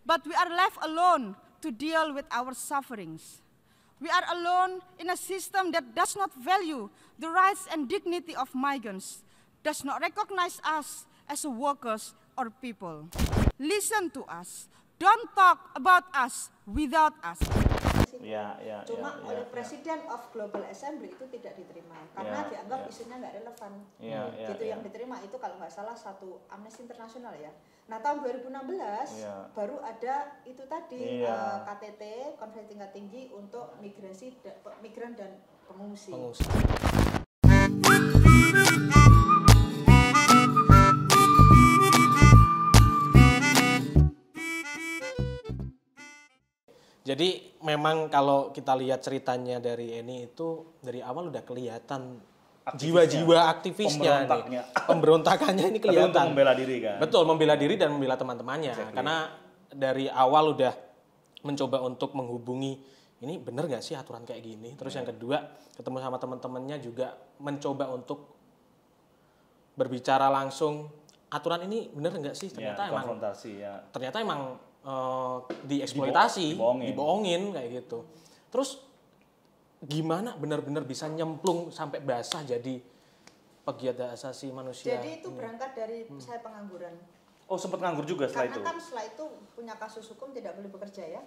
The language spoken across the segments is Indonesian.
but we are left alone to deal with our sufferings. We are alone in a system that does not value the rights and dignity of migrants, does not recognize us as workers or people. Listen to us. Don't talk about us without us. Cuma oleh Presiden of Global Assembly itu tidak diterima karena dianggap isunya nggak relevan. Yang diterima itu kalau nggak salah satu Amnesty International ya. Nah tahun 2016 baru ada itu tadi KTT Konferensi Tingkat Tinggi untuk migran dan pengungsi. Jadi memang kalau kita lihat ceritanya dari Eni itu dari awal udah kelihatan jiwa-jiwa aktivisnya, pemberontakannya ini kelihatan. Tapi untuk membela diri kan? Betul, membela diri dan membela teman-temannya. Exactly. Karena dari awal udah mencoba untuk menghubungi, ini bener gak sih aturan kayak gini? Terus yang kedua, ketemu sama teman-temannya juga mencoba untuk berbicara langsung, aturan ini bener gak sih? Ternyata ternyata emang dieksploitasi, dibohongin kayak gitu. Terus gimana benar-benar bisa nyemplung sampai basah jadi pegiat hak asasi manusia? Jadi itu berangkat dari saya pengangguran. Oh sempat nganggur juga setelah itu? Karena kan setelah itu punya kasus hukum tidak boleh bekerja ya.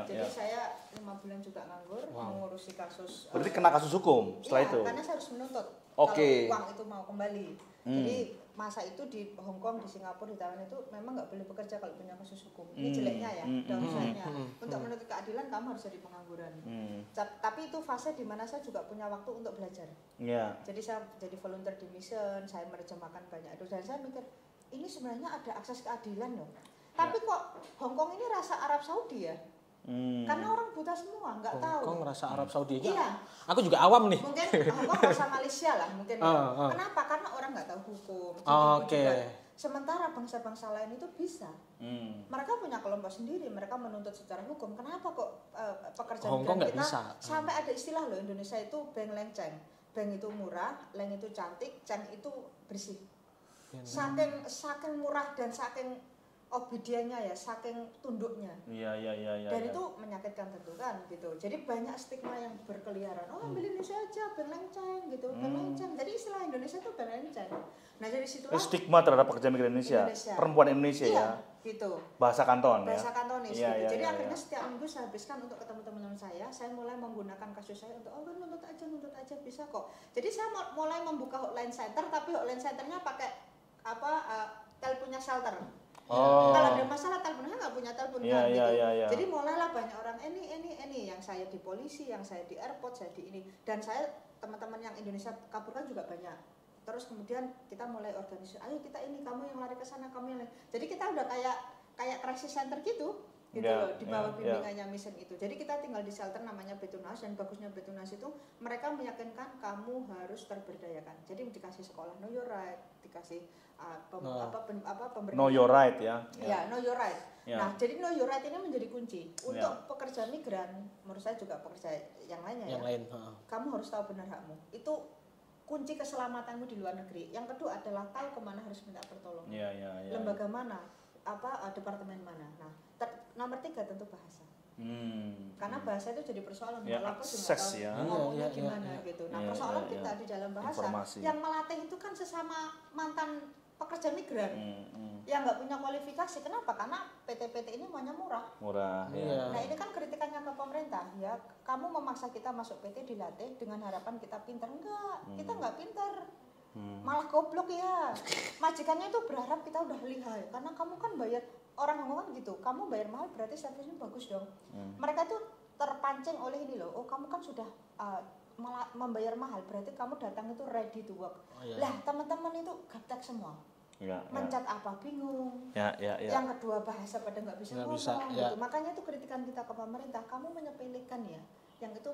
Jadi saya 5 bulan juga nganggur mengurusi kasus. Berarti kena kasus hukum setelah itu? Karena saya harus menuntut kalau uang itu mau kembali. Jadi masa itu di Hong Kong, di Singapura, di Taiwan itu memang nggak boleh bekerja kalau punya kasus hukum. Ini jeleknya ya, downside-nya. Untuk menuntut keadilan kamu harus jadi pengangguran. Tapi itu fase di mana saya juga punya waktu untuk belajar. Jadi saya jadi volunteer di mission, saya menerjemahkan banyak itu dan saya mikir ini sebenarnya ada akses keadilan loh. Tapi kok Hong Kong ini rasa Arab Saudi ya? Karena orang buta semua, nggak tahu. Hong Kong ngerasa Arab Saudi. Iya. Aku juga awam nih. Mungkin Hong Kong ngerasa Malaysia lah mungkin. Kenapa? Karena orang nggak tahu hukum. Sementara bangsa-bangsa lain itu bisa. Mereka punya kelompok sendiri, mereka menuntut secara hukum. Kenapa kok pekerjaan migran kita bisa. Sampai ada istilah loh Indonesia itu beng leng ceng. Beng itu murah, leng itu cantik, ceng itu bersih. Saking murah dan saking obediennya ya, saking tunduknya. Dan itu menyakitkan tentu kan gitu. Jadi banyak stigma yang berkeliaran. Oh ambil Indonesia aja, belenceng gitu, belenceng. Jadi istilah Indonesia itu belenceng. Nah dari situlah stigma terhadap pekerja migran Indonesia, perempuan Indonesia ya. Gitu. Bahasa kanton ya. Bahasa kantonis gitu. Jadi akhirnya ya. setiap minggu saya habiskan untuk ketemu teman-teman saya mulai menggunakan kasus saya untuk nuntut aja bisa kok. Jadi saya mulai membuka hotline center, tapi hotline centernya pakai teleponnya shelter. Kalau ada masalah teleponnya nggak punya telepon kan gitu. Jadi mulailah banyak orang ini yang saya di polisi, yang saya di airport, saya di ini dan saya teman-teman yang Indonesia kabur kan juga banyak. Terus kemudian kita mulai organisasi, ayo kita ini kamu yang lari ke sana, kamu yang lari. Jadi kita udah kayak crisis center gitu loh di bawah bimbingannya mission itu. Jadi kita tinggal di shelter namanya Betunas dan bagusnya Betunas itu mereka meyakinkan kamu harus terberdayakan. Jadi dikasih sekolah know your right, dikasih pemberdayaan. Know your right ya. Ya, know your right. Nah, jadi know your right ini menjadi kunci untuk pekerja migran. Menurut saya juga pekerja yang lainnya Kamu harus tahu benar hakmu. Itu kunci keselamatanmu di luar negeri. Yang kedua adalah tahu kemana harus minta pertolongan. Lembaga mana, departemen mana. Nah, nomor 3 tentu bahasa. Karena bahasa itu jadi persoalan. Akses ya. Ngomongnya gimana gitu. Nah, persoalan kita di dalam bahasa informasi. Yang melatih itu kan sesama mantan pekerja migran yang nggak punya kualifikasi. Kenapa? Karena PT-PT ini maunya murah. Nah ini kan kritikannya ke pemerintah ya. Kamu memaksa kita masuk PT dilatih dengan harapan kita pintar. Kita nggak pintar. Malah goblok ya. Majikannya itu berharap kita udah lihai. Karena kamu kan bayar, orang ngomong kan gitu. Kamu bayar mahal berarti servisnya bagus dong. Mereka tuh terpancing oleh ini loh. Oh kamu kan sudah membayar mahal berarti kamu datang itu ready to work. Lah teman-teman itu gaptek semua. Mencat apa bingung. Yang kedua bahasa pada nggak bisa ngomong gitu. Makanya itu kritikan kita ke pemerintah, kamu menyepelekan ya yang itu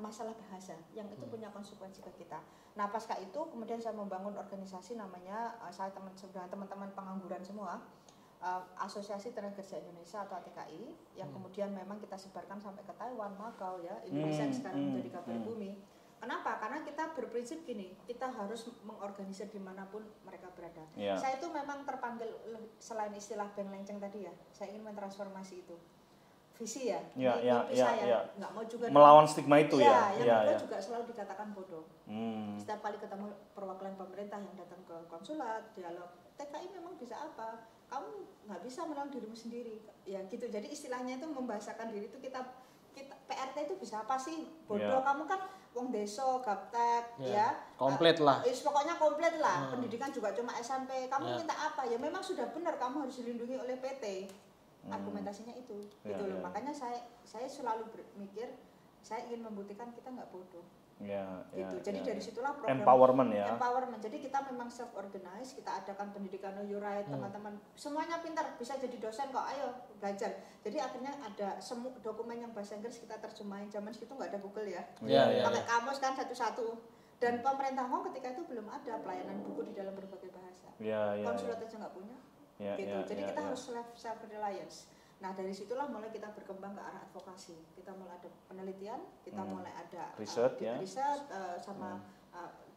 masalah bahasa, yang itu punya konsekuensi ke kita. Nah pasca itu kemudian saya membangun organisasi namanya saya dengan teman-teman pengangguran semua, Asosiasi Tenaga Kerja Indonesia atau ATKI, yang kemudian memang kita sebarkan sampai ke Taiwan, Macau ya, Indonesia yang sekarang menjadi kabar bumi. Kenapa? Karena kita berprinsip gini, kita harus mengorganisir dimanapun mereka berada. Yeah. Saya itu memang terpanggil, selain istilah Beng Lenceng tadi ya, saya ingin mentransformasi itu. Visi ya, mimpi saya, nggak mau juga melawan stigma itu ya. Yang kedua juga selalu dikatakan bodoh. Setiap kali ketemu perwakilan pemerintah yang datang ke konsulat, dialog, TKI memang bisa apa? Kamu nggak bisa menolong dirimu sendiri, ya gitu. Jadi istilahnya itu membahasakan diri itu kita PRT itu bisa apa sih? Bodoh, kamu kan wong deso, gaptek, ya. Komplit lah. Pokoknya komplit lah. Pendidikan juga cuma SMP. Kamu minta apa? Ya memang sudah benar, kamu harus dilindungi oleh PT. Argumentasinya itu, gitu loh. Makanya saya selalu mikir, saya ingin membuktikan kita nggak bodoh. Gitu. Jadi dari situlah program empowerment ya. Empowerment. Jadi kita memang self organize, kita adakan pendidikan Know Your Right, teman-teman semuanya pintar, bisa jadi dosen kok, ayo belajar. Jadi akhirnya ada semua dokumen yang bahasa Inggris kita terjemahin. Zaman situ nggak ada Google ya. Pakai kamus kan satu-satu. Dan pemerintah Hongkong ketika itu belum ada pelayanan buku di dalam berbagai bahasa. Konsulat aja nggak punya. Gitu. Jadi kita harus self reliance. Nah dari situlah mulai kita berkembang ke arah advokasi. Kita mulai ada penelitian, kita mulai ada riset sama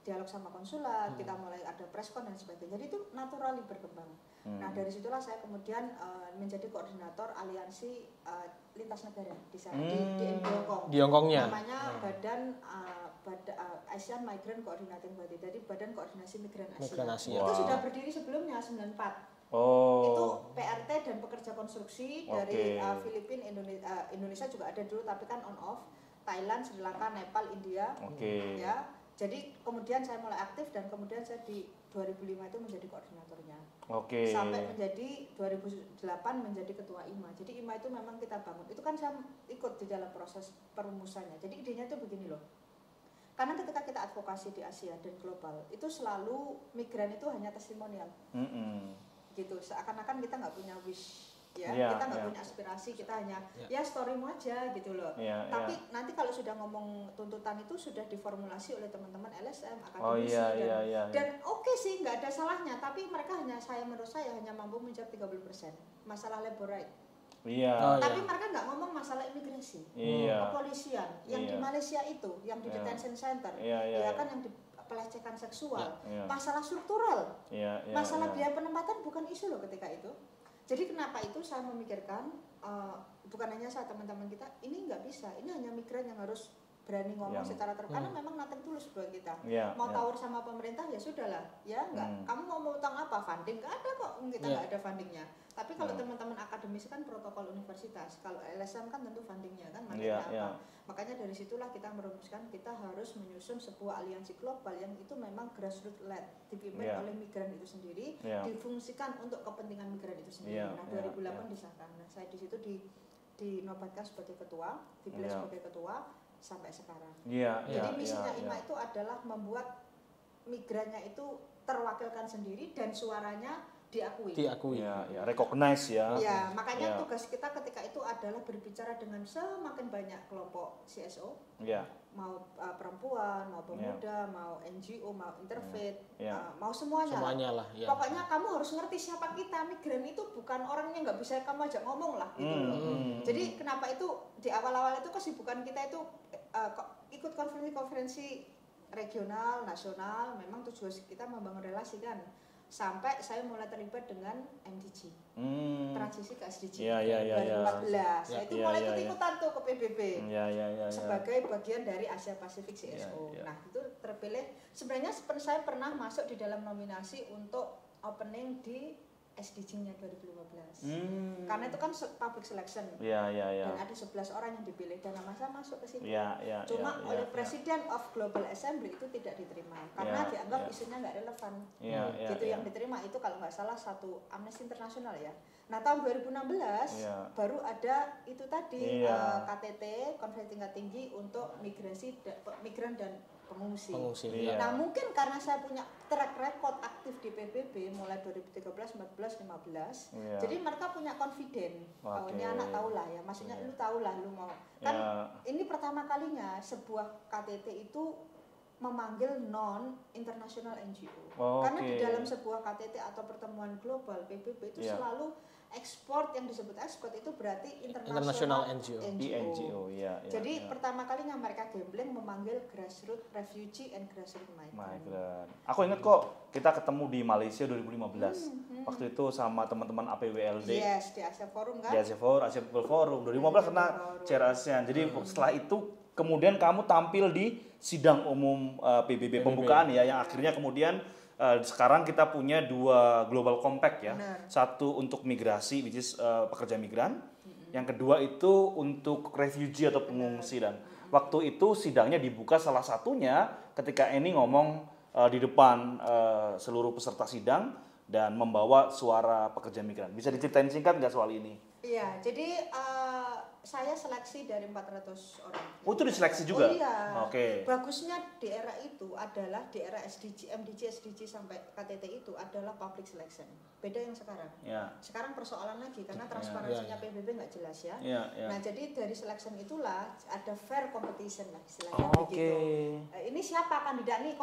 dialog sama konsulat, kita mulai ada preskon dan sebagainya. Jadi itu naturally berkembang. Nah dari situlah saya kemudian menjadi koordinator aliansi lintas negara di sana di Hongkong. Di Hongkongnya. Namanya Badan Asian Migrant Coordinating Body, dari Badan Koordinasi Migran Asia. Itu sudah berdiri sebelumnya 94. Itu PRT dan pekerja konstruksi dari Filipina, Indonesia juga ada dulu, tapi kan on off. Thailand, Sri Lanka, Nepal, India. Ya. Jadi kemudian saya mulai aktif dan kemudian saya di 2005 itu menjadi koordinatornya. Sampai menjadi 2008 menjadi ketua IMA. Jadi IMA itu memang kita bangun. Itu kan saya ikut di dalam proses perumusannya. Jadi idenya itu begini loh. Karena ketika kita advokasi di Asia dan global, itu selalu migran itu hanya testimonial. Gitu, seakan-akan kita nggak punya wish, kita nggak punya aspirasi, kita hanya storymu aja gitu loh. Tapi nanti kalau sudah ngomong tuntutan itu sudah diformulasi oleh teman-teman LSM, akademisi dan oke sih, nggak ada salahnya. Tapi mereka menurut saya hanya mampu menjawab 30% masalah labor right. Tapi mereka nggak ngomong masalah imigrasi, kepolisian, yang di Malaysia itu, yang di detention center, kan yang di pelecehan seksual, masalah struktural, masalah biaya penempatan bukan isu loh ketika itu. Jadi kenapa itu saya memikirkan, bukan hanya saya, teman-teman kita, ini nggak bisa, ini hanya migran yang harus berani ngomong secara terbuka, karena memang nothing tulus buat kita. Mau tawar sama pemerintah ya sudahlah, ya nggak. Kamu mau utang apa? Funding nggak ada kok, kita nggak ada fundingnya. Tapi kalau teman-teman akademis kan protokol universitas, kalau LSM kan tentu fundingnya kan, makanya dari situlah kita merumuskan kita harus menyusun sebuah aliansi global yang itu memang grassroots led, dipimpin oleh migran itu sendiri, difungsikan untuk kepentingan migran itu sendiri. Nah 2008 disahkan, nah saya di situ dinobatkan sebagai ketua, dipilih sebagai ketua sampai sekarang. Jadi misinya IMA itu adalah membuat migrannya itu terwakilkan sendiri dan suaranya diakui. Recognize ya. Makanya tugas kita ketika itu adalah berbicara dengan semakin banyak kelompok CSO, mau perempuan, mau pemuda, mau NGO, mau interfaith, mau semuanya lah. Pokoknya kamu harus ngerti siapa kita. Migran itu bukan orangnya nggak bisa kamu ajak ngomong lah gitu loh. Jadi kenapa itu di awal-awal itu kesibukan kita itu ikut konferensi regional, nasional, memang tujuan kita membangun relasi kan. Sampai saya mulai terlibat dengan MDG, transisi ke SDG 2014. Saya itu mulai ikut-ikutan tuh ke PBB sebagai bagian dari Asia Pasifik CSO. Nah itu terpilih. Sebenarnya saya pernah masuk di dalam nominasi untuk opening di SDG-nya 2015. Karena itu kan public selection. Dan ada 11 orang yang dipilih dan nama saya masuk ke situ. Cuma oleh President of Global Assembly itu tidak diterima karena dianggap isunya nggak relevan. Yang diterima itu kalau nggak salah satu Amnesty International ya. Nah tahun 2016 baru ada itu tadi KTT, Konferensi Tingkat Tinggi untuk migran dan pengungsi. Nah mungkin karena saya punya track record aktif di PBB mulai 2013, 14, 15, jadi mereka punya confident. Oh ini anak tahulah ya, maksudnya lu tahulah lu mau. Kan ini pertama kalinya sebuah KTT itu memanggil non-international NGO. Karena di dalam sebuah KTT atau pertemuan global PBB itu selalu ekspor yang disebut ekspor itu berarti international NGO. NGO, ya. Jadi pertama kalinya mereka gambling memanggil grassroots refugee and grassroots migrant. Aku ingat kok kita ketemu di Malaysia 2015. Waktu itu sama teman-teman APWLD. Yes, di Asia Forum kan? Di Asia Forum, Asia People Forum 2015 kena chair ASEAN. Jadi setelah itu kemudian kamu tampil di sidang umum PBB pembukaan ya, yang akhirnya kemudian sekarang kita punya 2 global compact ya. Benar. Satu untuk migrasi, which is pekerja migran. Yang kedua itu untuk refugee atau pengungsi. Dan waktu itu sidangnya dibuka salah satunya ketika Eni ngomong di depan seluruh peserta sidang dan membawa suara pekerja migran. Bisa diceritain singkat nggak soal ini? Iya, jadi saya seleksi dari 400 orang. Oh, itu diseleksi juga? Oh iya. Oke. Bagusnya di era itu adalah di era SDG, MDG, SDG sampai KTT itu adalah public selection. Beda yang sekarang. Ya. Sekarang persoalan lagi karena transparansinya PBB nggak jelas ya. Ya. Nah, jadi dari selection itulah ada fair competition lah istilahnya begitu. Ini siapa kandidat nih?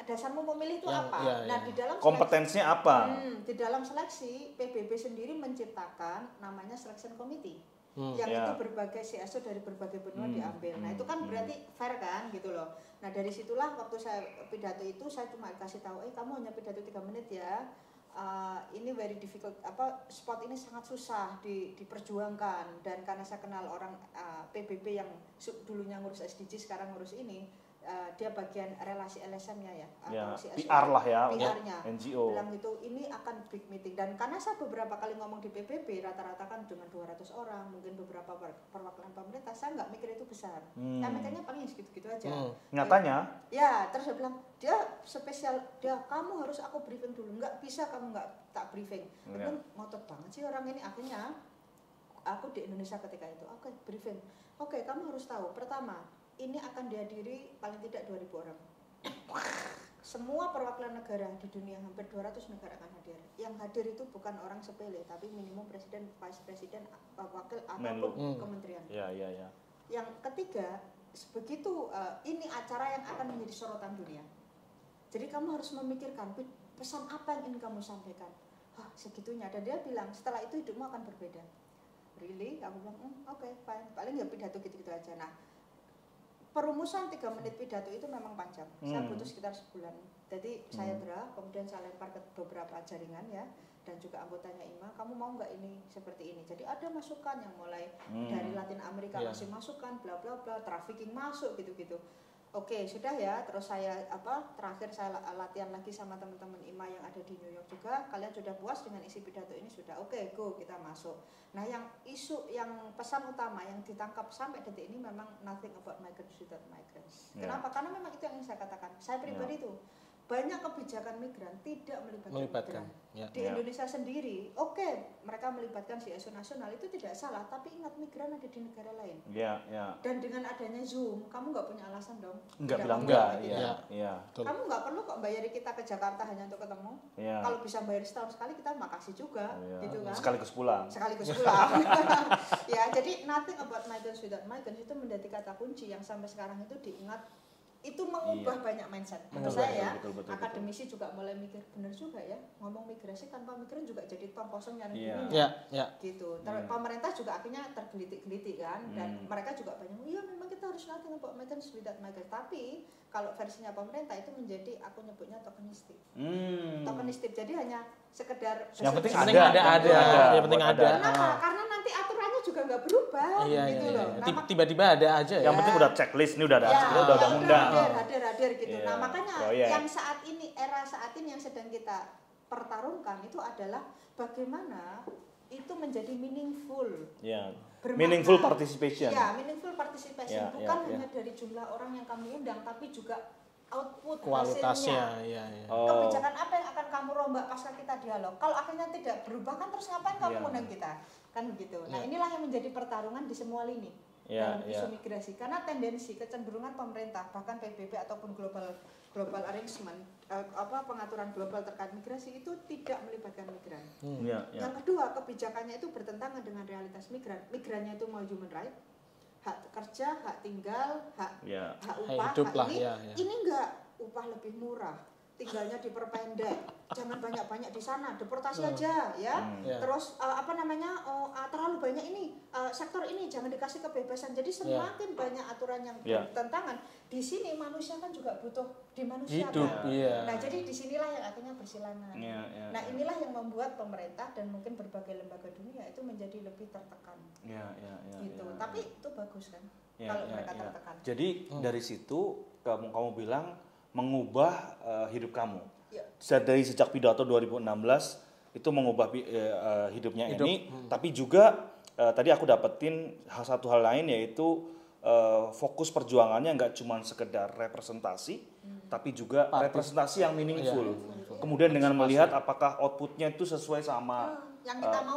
Dasarmu memilih itu apa? Nah, di dalam kompetensinya apa? Di dalam seleksi PBB sendiri menciptakan namanya selection committee. Yang itu berbagai CSO dari berbagai benua diambil. Nah, itu kan berarti fair kan gitu loh. Nah, dari situlah waktu saya pidato itu saya cuma kasih tahu, kamu hanya pidato 3 menit ya. Ini very difficult, spot ini sangat susah diperjuangkan, dan karena saya kenal orang PBB yang dulunya ngurus SDG sekarang ngurus ini, dia bagian relasi LSM-nya ya, atau PR lah ya, PR-nya. NGO. Bilang gitu, ini akan big meeting, dan karena saya beberapa kali ngomong di PBB rata-rata kan dengan 200 orang, mungkin beberapa perwakilan pemerintah, saya nggak mikir itu besar. Saya mikirnya paling segitu-gitu aja. Nyatanya? Ya, terus dia bilang, dia spesial, kamu harus aku briefing dulu. Nggak bisa kamu nggak tak briefing. Dia bilang, ngotot banget sih orang ini. Akhirnya aku di Indonesia ketika itu, oke, briefing. Oke, kamu harus tahu, pertama, ini akan dihadiri paling tidak 2.000 orang. Semua perwakilan negara di dunia, hampir 200 negara akan hadir. Yang hadir itu bukan orang sepele, tapi minimum presiden, vice presiden, wakil ataupun kementerian. Ya. Yang ketiga, begitu ini acara yang akan menjadi sorotan dunia. Jadi kamu harus memikirkan pesan apa yang ingin kamu sampaikan. Segitunya. Dan dia bilang, setelah itu hidupmu akan berbeda. Really? Aku bilang, oke, fine. Paling ya pidato gitu-gitu aja. Nah, perumusan 3 menit pidato itu memang panjang. Saya butuh sekitar sebulan. Jadi saya draft, kemudian saya lempar ke beberapa jaringan ya, dan juga anggotanya IMA, kamu mau nggak ini seperti ini. Jadi ada masukan yang mulai dari Latin Amerika masih masukan, bla bla bla, trafficking masuk gitu-gitu. Oke, sudah ya. Terus saya terakhir saya latihan lagi sama teman-teman IMA yang ada di New York juga. Kalian sudah puas dengan isi pidato ini? Sudah. Oke, go, kita masuk. Nah, yang pesan utama yang ditangkap sampai detik ini memang nothing about migrants without migrants. Kenapa? Karena memang itu yang ingin saya katakan. Saya pribadi tuh banyak kebijakan migran tidak melibatkan migran. Di Indonesia sendiri, mereka melibatkan CSO nasional itu tidak salah, tapi ingat migran ada di negara lain. Dan dengan adanya Zoom, kamu nggak punya alasan dong. Nggak bilang enggak. Kamu nggak perlu kok bayari kita ke Jakarta hanya untuk ketemu. Kalau bisa bayar setahun sekali, kita makasih juga, gitu kan. Sekaligus pulang. Ya, jadi nothing about migrants without migrants itu menjadi kata kunci yang sampai sekarang itu diingat. Itu mengubah banyak mindset. Menurut saya betul. Akademisi juga mulai mikir, benar juga ya, ngomong migrasi tanpa migran juga jadi tong kosong nyari dunia. Gitu. Pemerintah juga akhirnya tergelitik-gelitik kan, dan mereka juga banyak, memang kita harus nothing about migrants without migrants. Tapi kalau versinya pemerintah itu menjadi, aku nyebutnya tokenistik. Tokenistik, jadi hanya sekedar yang penting ada. Kenapa? Karena nanti aturannya juga nggak berubah, gitu loh. Tiba-tiba ada aja ya. Yang penting udah checklist, ini udah ada, udah undang-undang. Hadir gitu. Nah, makanya yang saat ini, era saat ini yang sedang kita pertarungkan itu adalah bagaimana itu menjadi meaningful. Meaningful participation. Meaningful participation. Bukan hanya dari jumlah orang yang kami undang, tapi juga output kualitasnya. hasilnya. Kebijakan apa yang akan kamu rombak pasca kita dialog? Kalau akhirnya tidak berubah kan terus ngapain kamu undang kita? Kan begitu. Nah, inilah yang menjadi pertarungan di semua lini dalam isu migrasi. Karena tendensi kecenderungan pemerintah, bahkan PBB ataupun global arrangement, pengaturan global terkait migrasi itu tidak melibatkan migran. Yang kedua, kebijakannya itu bertentangan dengan realitas migran. Migrannya itu mau human right, hak kerja, hak tinggal, hak upah. Hidup lah, ini enggak upah lebih murah, tinggalnya diperpendek, jangan banyak-banyak di sana, deportasi aja ya. Terus terlalu banyak ini sektor ini jangan dikasih kebebasan. Jadi semakin banyak aturan yang bertentangan. Di sini manusia kan juga butuh dimanusiakan. Nah, jadi disinilah yang akhirnya bersilangan. Nah, inilah yang membuat pemerintah dan mungkin berbagai lembaga dunia itu menjadi lebih tertekan. Gitu. Tapi itu bagus kan kalau mereka tertekan. Jadi dari situ kamu bilang mengubah hidup kamu. Dari sejak pidato 2016 itu mengubah hidupnya ini, tapi juga tadi aku dapetin satu hal lain yaitu fokus perjuangannya nggak cuma sekedar representasi, tapi juga representasi yang meaningful. Kemudian dengan melihat apakah outputnya itu sesuai sama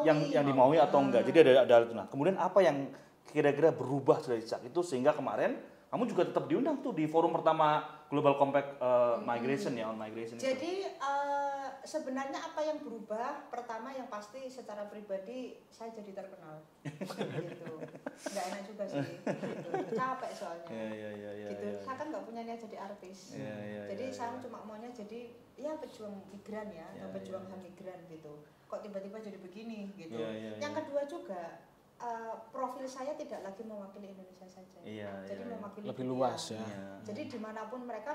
yang dimaui atau enggak. Jadi ada itu. Nah, kemudian apa yang kira-kira berubah dari sejak itu sehingga kemarin kamu juga tetap diundang tuh di forum pertama Global Compact Migration on Migration. Jadi sebenarnya apa yang berubah? Pertama yang pasti secara pribadi saya jadi terkenal. Gitu. Nggak enak juga sih. Gitu. Capek soalnya. Gitu. Saya kan nggak punya niat jadi artis. Jadi saya cuma maunya jadi pejuang migran atau pejuang HAM migran gitu. Kok tiba-tiba jadi begini gitu. Yang kedua juga profil saya tidak lagi mewakili Indonesia saja, jadi mewakili lebih luas ya. Jadi dimanapun mereka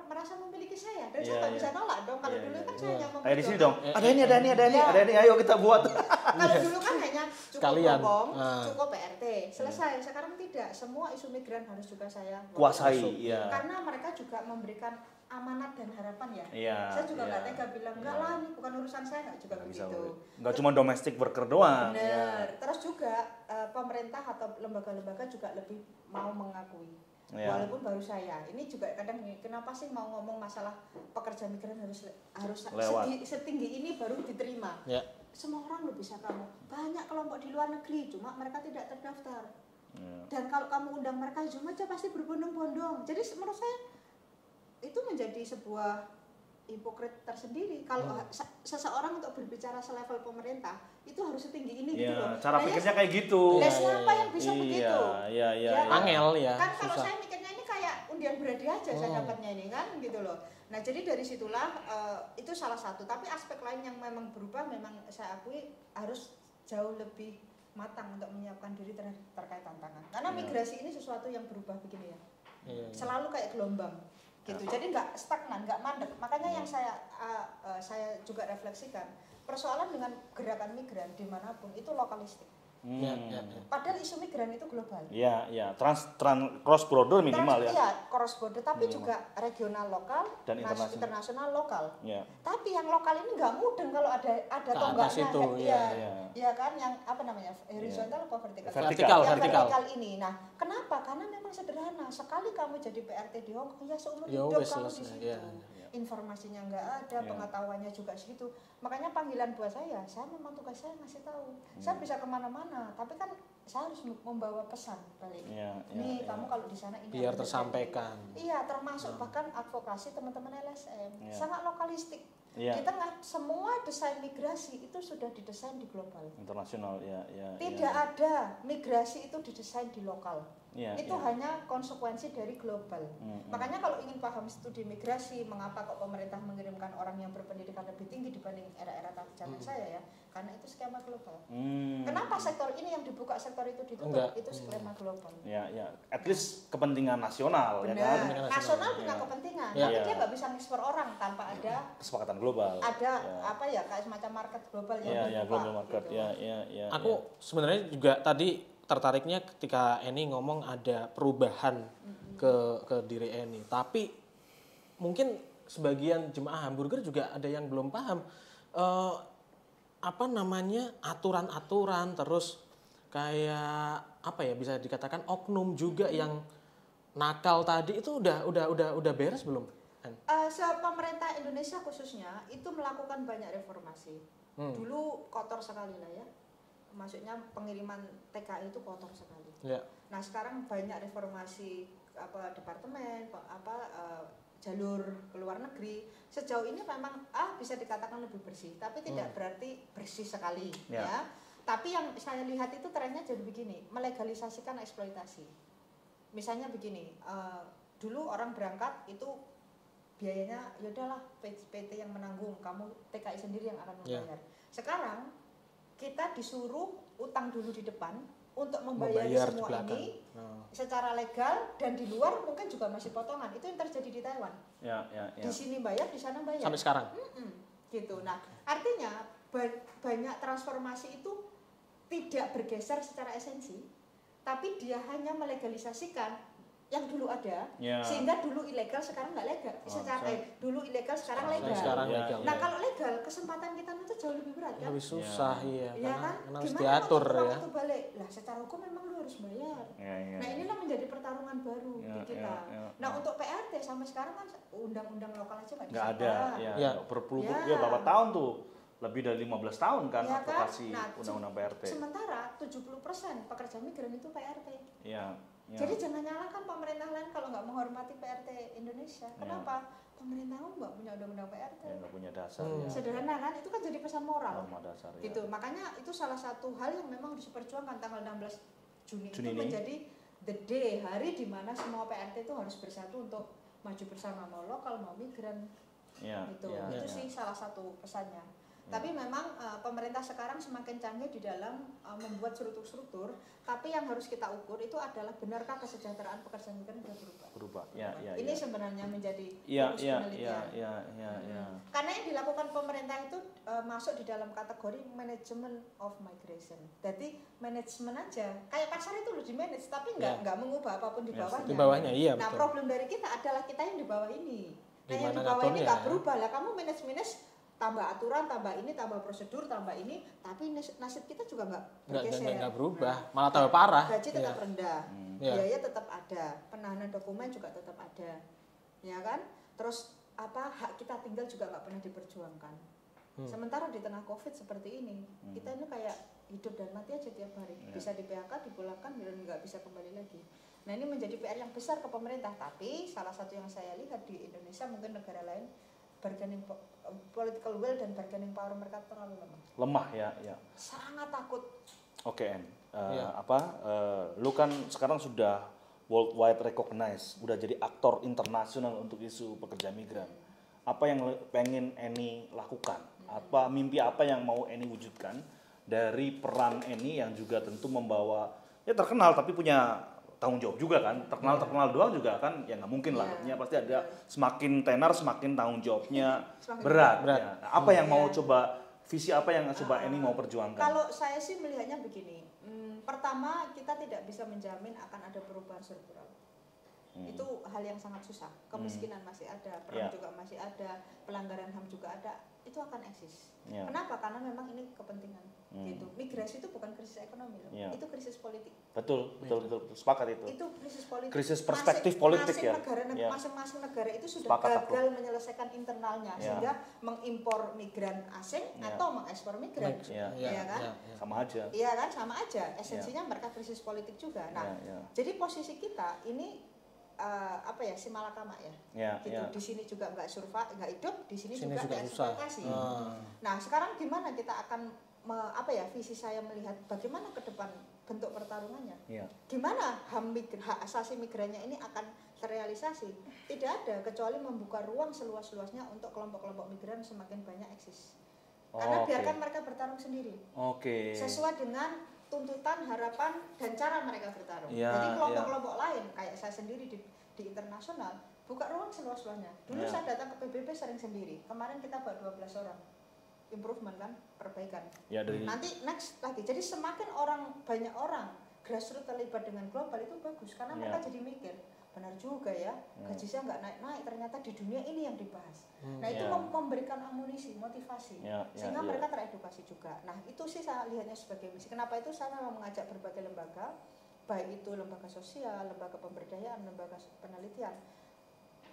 merasa memiliki saya dan saya nggak bisa nolak dong. Kalau dulu kan saya yang di sini dong. Ada ini, ayo kita buat. Kalau dulu kan hanya cukup ngomong, cukup PRT, selesai. Sekarang tidak, semua isu migran harus juga saya kuasai. Karena mereka juga memberikan amanat dan harapan saya juga nggak tega bilang enggak lah ini bukan urusan saya, nggak juga begitu. Nggak cuma domestic worker doang. Benar. Terus juga pemerintah atau lembaga-lembaga juga lebih mau mengakui. Walaupun baru saya, ini juga kadang kenapa sih mau ngomong masalah pekerja migran harus setinggi ini baru diterima. Semua orang lo bisa kamu. Banyak kelompok di luar negeri cuma mereka tidak terdaftar. Dan kalau kamu undang mereka Zoom aja pasti berbondong-bondong. Jadi menurut saya itu menjadi sebuah hipokrit tersendiri kalau seseorang untuk berbicara selevel pemerintah itu harus setinggi ini gitu loh. Cara pikirnya kayak gitu. Siapa yang bisa begitu? Angel ya. Kan kalau saya mikirnya ini kayak undian berhadiah aja saya dapatnya ini kan gitu loh. Nah, jadi dari situlah itu salah satu, tapi aspek lain yang memang berubah memang saya akui harus jauh lebih matang untuk menyiapkan diri terkait tantangan. Karena migrasi ini sesuatu yang berubah begini ya. Selalu kayak gelombang. Gitu. Jadi nggak stagnan, nggak mandek. Makanya yang saya juga refleksikan, persoalan dengan gerakan migran dimanapun itu lokalistik. Padahal isu migran itu global. Cross border minimal cross border, tapi juga regional lokal dan internasional lokal. Tapi yang lokal ini nggak mudeng kalau ada tonggaknya. Kan yang apa namanya horizontal atau vertikal ini. Nah, kenapa? Karena memang sederhana. Sekali kamu jadi PRT di Hongkong seumur hidup kamu di situ. Informasinya nggak ada, pengetahuannya juga segitu. Makanya panggilan buat saya memang tugas saya ngasih tahu. Saya bisa kemana-mana, tapi kan saya harus membawa pesan balik. Kamu kalau di sana ini biar tersampaikan. Termasuk bahkan advokasi teman-teman LSM. Sangat lokalistik. Di tengah semua desain migrasi itu sudah didesain di global. Internasional, Tidak ada migrasi itu didesain di lokal. Itu hanya konsekuensi dari global. Makanya kalau ingin paham studi migrasi, mengapa kok pemerintah mengirimkan orang yang berpendidikan lebih tinggi dibanding era-era zaman saya karena itu skema global. Kenapa sektor ini yang dibuka, sektor itu ditutup? Itu skema global. At least kepentingan nasional. Benar. Nasional punya kepentingan, tapi dia nggak bisa ekspor orang tanpa ada kesepakatan global. Ada kayak semacam market global yang global market. Gitu. Aku sebenarnya juga tadi tertariknya ketika Eni ngomong ada perubahan ke diri Eni, tapi mungkin sebagian jemaah hamburger juga ada yang belum paham aturan-aturan, terus kayak bisa dikatakan oknum juga yang nakal tadi itu udah beres belum? Pemerintah Indonesia khususnya itu melakukan banyak reformasi. Dulu kotor sekali lah ya. Maksudnya pengiriman TKI itu kotor sekali. Nah, sekarang banyak reformasi departemen, jalur ke luar negeri. Sejauh ini memang bisa dikatakan lebih bersih, tapi tidak berarti bersih sekali ya. Tapi yang saya lihat itu trennya jadi begini, melegalisasikan eksploitasi. Misalnya begini, dulu orang berangkat itu biayanya ya udahlah PT yang menanggung, kamu TKI sendiri yang akan membayar. Sekarang kita disuruh utang dulu di depan untuk membayar semua ini secara legal, dan di luar mungkin juga masih potongan. Itu yang terjadi di Taiwan. Di sini bayar, di sana bayar. Sampai sekarang. Gitu. Nah, artinya banyak transformasi itu tidak bergeser secara esensi, tapi dia hanya melegalisasikan yang dulu ada, sehingga dulu ilegal sekarang nggak legal. Dulu ilegal sekarang legal. Nah, kalau legal kesempatan kita itu jauh lebih berat kan? Lebih susah ya kan? Harus Gimana diatur ya. waktu balik? Lah secara hukum memang lu harus bayar. Nah, inilah menjadi pertarungan baru di kita. Nah, untuk PRT sampai sekarang kan undang-undang lokal aja nggak ada. Berpuluh-puluh berapa tahun tuh? Lebih dari 15 tahun kan advokasi undang-undang PRT. Sementara 70% pekerja migran itu PRT. Jadi jangan nyalakan pemerintah lain kalau nggak menghormati PRT Indonesia. Kenapa? Pemerintah nggak punya undang-undang PRT. Nggak punya dasar. Sederhana kan? Itu kan jadi pesan moral. Dasar, gitu. Makanya itu salah satu hal yang memang diperjuangkan tanggal 16 Juni itu menjadi the day, hari di mana semua PRT itu harus bersatu untuk maju bersama, mau lokal mau migran. Itu sih salah satu pesannya. Tapi memang pemerintah sekarang semakin canggih di dalam membuat struktur-struktur, tapi yang harus kita ukur itu adalah benarkah kesejahteraan pekerja migran sudah berubah. Ini sebenarnya menjadi fokus penelitian. Karena yang dilakukan pemerintah itu masuk di dalam kategori management of migration. Jadi manajemen aja, kayak pasar itu loh di manage, tapi nggak mengubah apapun di bawahnya. Di bawahnya, iya. Nah, betul. problem dari kita adalah kita yang di bawah ini. Nah, yang di Gimana bawah ini nggak ngaturnya, berubah lah. Kamu manage tambah aturan, tambah ini, tambah prosedur, tambah ini, tapi nasib kita juga nggak bergeser. Nggak berubah, malah tambah parah. Gaji tetap rendah, biaya tetap ada, penahanan dokumen juga tetap ada, ya kan? Terus hak kita tinggal juga nggak pernah diperjuangkan. Sementara di tengah COVID seperti ini, kita ini kayak hidup dan mati aja tiap hari. Bisa di PHK, dipulangkan, dan nggak bisa kembali lagi. Nah, ini menjadi PR yang besar ke pemerintah. Tapi salah satu yang saya lihat di Indonesia, mungkin negara lain, bargaining political will dan bargaining power mereka terlalu lemah. Sangat takut. Lu kan sekarang sudah worldwide recognized, udah jadi aktor internasional untuk isu pekerja migran. Apa yang pengen Eni lakukan? Mimpi apa yang mau Eni wujudkan dari peran Eni yang juga tentu membawa, terkenal tapi punya tanggung jawab juga kan, terkenal doang juga kan, ya nggak mungkin lah. Artinya pasti ada semakin tenar semakin tanggung jawabnya berat. Apa yang mau coba, visi apa yang coba Eni mau perjuangkan? Kalau saya sih melihatnya begini, pertama kita tidak bisa menjamin akan ada perubahan struktural. Itu hal yang sangat susah. Kemiskinan masih ada, perang juga masih ada, pelanggaran HAM juga ada, itu akan eksis. Kenapa? Karena memang ini kepentingan. Gitu. Migrasi itu bukan krisis ekonomi loh, itu krisis politik. Betul, sepakat itu. Itu krisis politik. Krisis perspektif politik ya. Masing-masing negara itu sudah gagal menyelesaikan internalnya, sehingga mengimpor migran asing atau mengekspor migran, ya kan? Sama aja. Iya kan, sama aja. Esensinya mereka krisis politik juga. Nah, jadi posisi kita ini si malakama gitu. Di sini juga nggak hidup, di sini juga eksploitasi. Nah, sekarang gimana kita akan visi saya melihat bagaimana ke depan bentuk pertarungannya? Gimana hak asasi migrannya ini akan terrealisasi? Tidak ada kecuali membuka ruang seluas-luasnya untuk kelompok-kelompok migran semakin banyak eksis. Karena biarkan mereka bertarung sendiri. Sesuai dengan tuntutan, harapan, dan cara mereka bertarung. Jadi kelompok-kelompok lain, kayak saya sendiri di internasional, buka ruang seluas-luasnya. Dulu saya datang ke PBB sering sendiri. Kemarin kita bawa 12 orang. Improvement kan, perbaikan. Nanti next lagi. Jadi semakin banyak orang grassroots terlibat dengan global itu bagus. Karena mereka jadi mikir, benar juga ya, gaji saya nggak naik-naik, ternyata di dunia ini yang dibahas. Nah, itu memberikan amunisi, motivasi, sehingga mereka teredukasi juga. Nah, itu sih saya lihatnya sebagai misi. Kenapa itu saya memang mengajak berbagai lembaga, baik itu lembaga sosial, lembaga pemberdayaan, lembaga penelitian,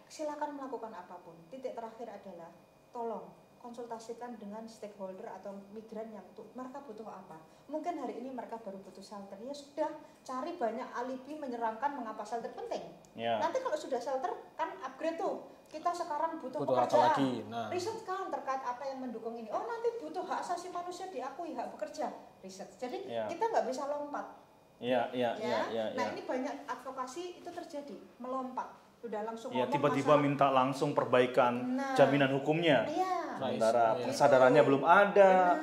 silakan melakukan apapun. Titik terakhir adalah tolong konsultasikan dengan stakeholder atau migran yang mereka butuh apa. Mungkin hari ini mereka baru butuh shelter, ya sudah, cari banyak alibi menyerangkan mengapa shelter penting. Nanti kalau sudah shelter kan upgrade tuh, kita sekarang butuh pekerjaan, riset kan terkait apa yang mendukung ini. Oh, nanti butuh hak asasi manusia diakui, hak bekerja, riset. Jadi kita nggak bisa lompat. Nah, ini banyak advokasi itu terjadi, melompat. Udah langsung ya, ngomong tiba-tiba minta langsung perbaikan jaminan hukumnya. Sementara kesadarannya belum ada,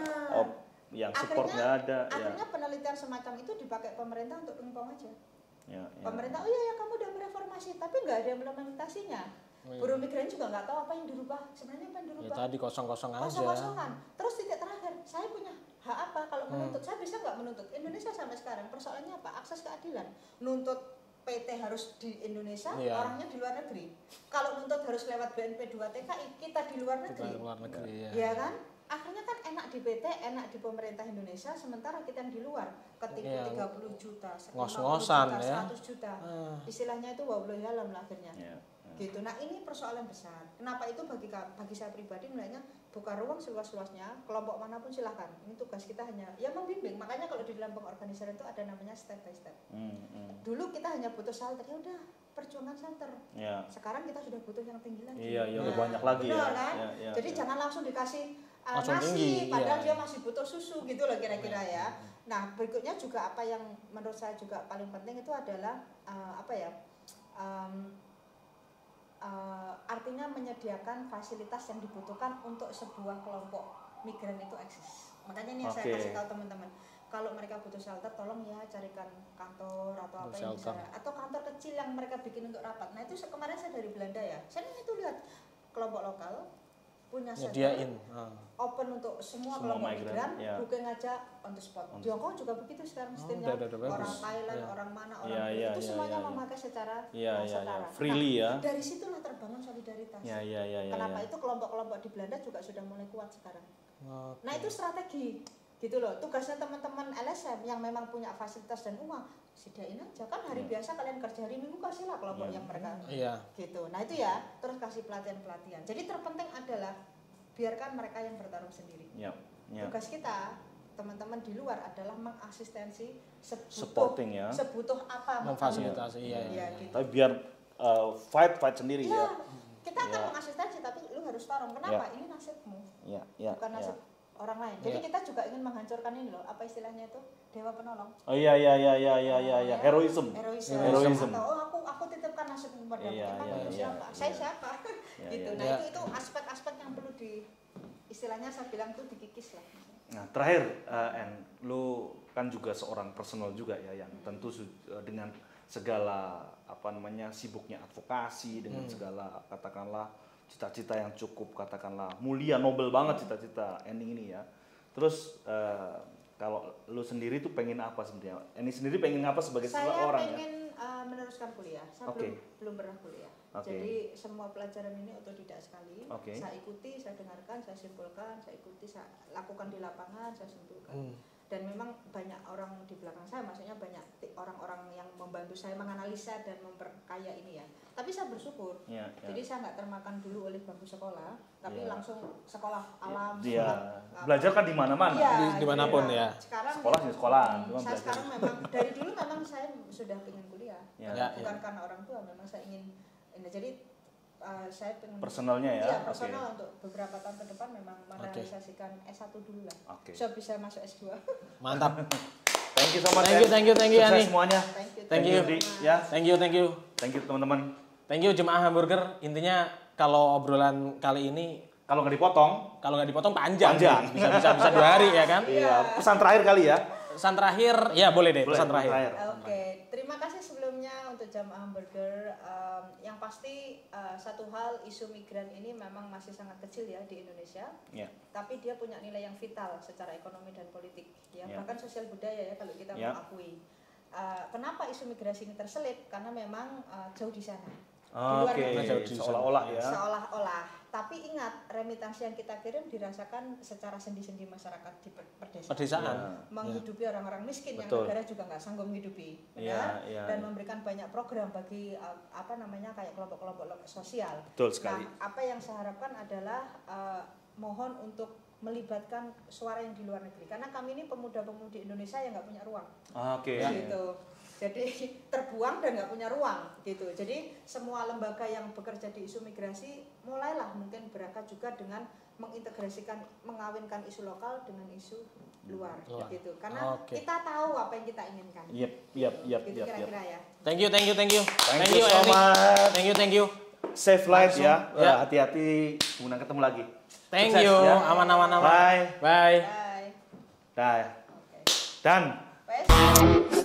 yang support nggak ada. Akhirnya penelitian semacam itu dipakai pemerintah untuk pingpong aja. Pemerintah, kamu udah mereformasi, tapi nggak ada implementasinya. Buruh migran juga nggak tahu apa yang dirubah. Sebenarnya apa yang dirubah? Ya tadi kosong-kosong aja. Kosong-kosongan. Terus titik terakhir, saya punya hak apa kalau menuntut? Saya bisa nggak menuntut? Indonesia sampai sekarang persoalannya apa? Akses keadilan. Nuntut PT harus di Indonesia, orangnya di luar negeri. Kalau nuntut harus lewat BNP 2 TKI, kita di luar negeri. Ya kan? Akhirnya kan enak di PT, enak di pemerintah Indonesia, sementara kita yang di luar ketipu 30 juta, 50 juta, 100 juta. Istilahnya itu wallahi alam lah akhirnya. Gitu. Nah, ini persoalan besar. Kenapa itu bagi saya pribadi melihatnya buka ruang seluas-luasnya, kelompok manapun silahkan. Ini tugas kita hanya membimbing. Makanya kalau di dalam pengorganisaran itu ada namanya step by step. Dulu kita hanya butuh shelter, ya udah perjuangan shelter. Sekarang kita sudah butuh yang tinggi lagi. Lebih banyak lagi benar, kan? Jadi jangan langsung dikasih nasi, padahal dia masih butuh susu gitu loh kira-kira ya. Nah, berikutnya juga apa yang menurut saya juga paling penting itu adalah artinya menyediakan fasilitas yang dibutuhkan untuk sebuah kelompok migran itu eksis. Makanya ini yang saya kasih tahu teman-teman. Kalau mereka butuh shelter, tolong ya carikan kantor atau apa yang bisa, atau kantor kecil yang mereka bikin untuk rapat. Nah itu kemarin saya dari Belanda ya. Saya itu lihat kelompok lokal punya shelter open untuk semua kelompok migran, bukan aja on the spot. Di Hongkong juga begitu sekarang sistemnya. Orang Thailand, orang mana, orang itu semuanya memakai secara setara. Freely ya. Dari situlah terbangun solidaritas. Kenapa itu kelompok-kelompok di Belanda juga sudah mulai kuat sekarang. Nah itu strategi gitu loh. Tugasnya teman-teman LSM yang memang punya fasilitas dan uang, sediain aja kan hari biasa kalian kerja, hari Minggu kasihlah kelompok yang mereka gitu. Nah itu ya, terus kasih pelatihan-pelatihan. Jadi terpenting adalah biarkan mereka yang bertarung sendiri. Tugas kita teman-teman di luar adalah mengasistensi sebutuh apa memfasilitasi gitu. Tapi biar fight sendiri ya. Kita akan mengasistensi tapi lu harus tarung. Kenapa? Ini nasibmu. Bukan nasib orang lain. Jadi kita juga ingin menghancurkan ini loh, apa istilahnya itu? Dewa penolong. Heroism. Atau aku titipkan nasibmu padamu. Emang siapa? Saya siapa? Gitu. Nah, itu aspek-aspek yang perlu istilahnya saya bilang tuh dikikis lah. Nah, terakhir lu kan juga seorang personal juga ya yang tentu dengan segala sibuknya advokasi dengan segala katakanlah cita-cita yang cukup katakanlah mulia, nobel banget cita-cita Eni ini ya. Terus kalau lu sendiri tuh pengen apa sebenarnya? Eni sendiri pengen apa sebagai seseorang? Saya pengen meneruskan kuliah. Saya belum pernah kuliah. Jadi semua pelajaran ini otodidak sekali. Saya ikuti, saya dengarkan, saya simpulkan, saya ikuti, saya lakukan di lapangan, saya simpulkan. Dan memang banyak orang di belakang saya, maksudnya banyak orang-orang yang membantu saya menganalisa dan memperkaya ini ya. Tapi saya bersyukur, jadi saya nggak termakan dulu oleh bangku sekolah, tapi langsung sekolah alam. Belajar kan di mana-mana, dimanapun ya. Sekarang sekolah. Saya sekarang memang dari dulu memang saya sudah ingin kuliah, bukan karena orang tua, memang saya ingin ini. Jadi saya pengen personalnya ya. Personal untuk beberapa tahun ke depan memang merealisasikan S1 dulu lah. So bisa masuk S2. Mantap. Thank you so much. Thank you Ani. Semuanya. Thank you. Ya. Thank you. Thank you teman-teman. Thank you Jemaah Hamburger. Intinya kalau obrolan kali ini kalau nggak dipotong panjang. Bisa 2 hari ya kan? Iya. Pesan terakhir kali ya. Pesan terakhir, ya boleh deh. Pesan terakhir. Oke. Terima kasih sebelumnya untuk Jemaah Hamburger. Yang pasti satu hal, isu migran ini memang masih sangat kecil ya di Indonesia. Tapi dia punya nilai yang vital secara ekonomi dan politik. Bahkan sosial budaya ya kalau kita mengakui. Kenapa isu migrasi ini terselip? Karena memang jauh di sana. Seolah-olah ya. Seolah-olah. Tapi ingat, remitansi yang kita kirim dirasakan secara sendi-sendi masyarakat di pedesaan. Menghidupi orang-orang miskin yang negara juga nggak sanggup menghidupi, dan memberikan banyak program bagi kayak kelompok-kelompok sosial. Betul sekali. Nah, apa yang saya harapkan adalah mohon untuk melibatkan suara yang di luar negeri, karena kami ini pemuda-pemudi Indonesia yang nggak punya ruang. Gitu. Jadi terbuang dan nggak punya ruang gitu. Jadi semua lembaga yang bekerja di isu migrasi mulailah mungkin berangkat juga dengan mengintegrasikan, mengawinkan isu lokal dengan isu luar. Gitu. Karena kita tahu apa yang kita inginkan. Gitu kira-kira ya. Thank you. Thank you so much. Thank you. Save lives ya. Hati-hati, kemudian ketemu lagi. Thank you. Ya. Aman. Bye. Bye. Bye. Dah. Okay. Dan. Bye.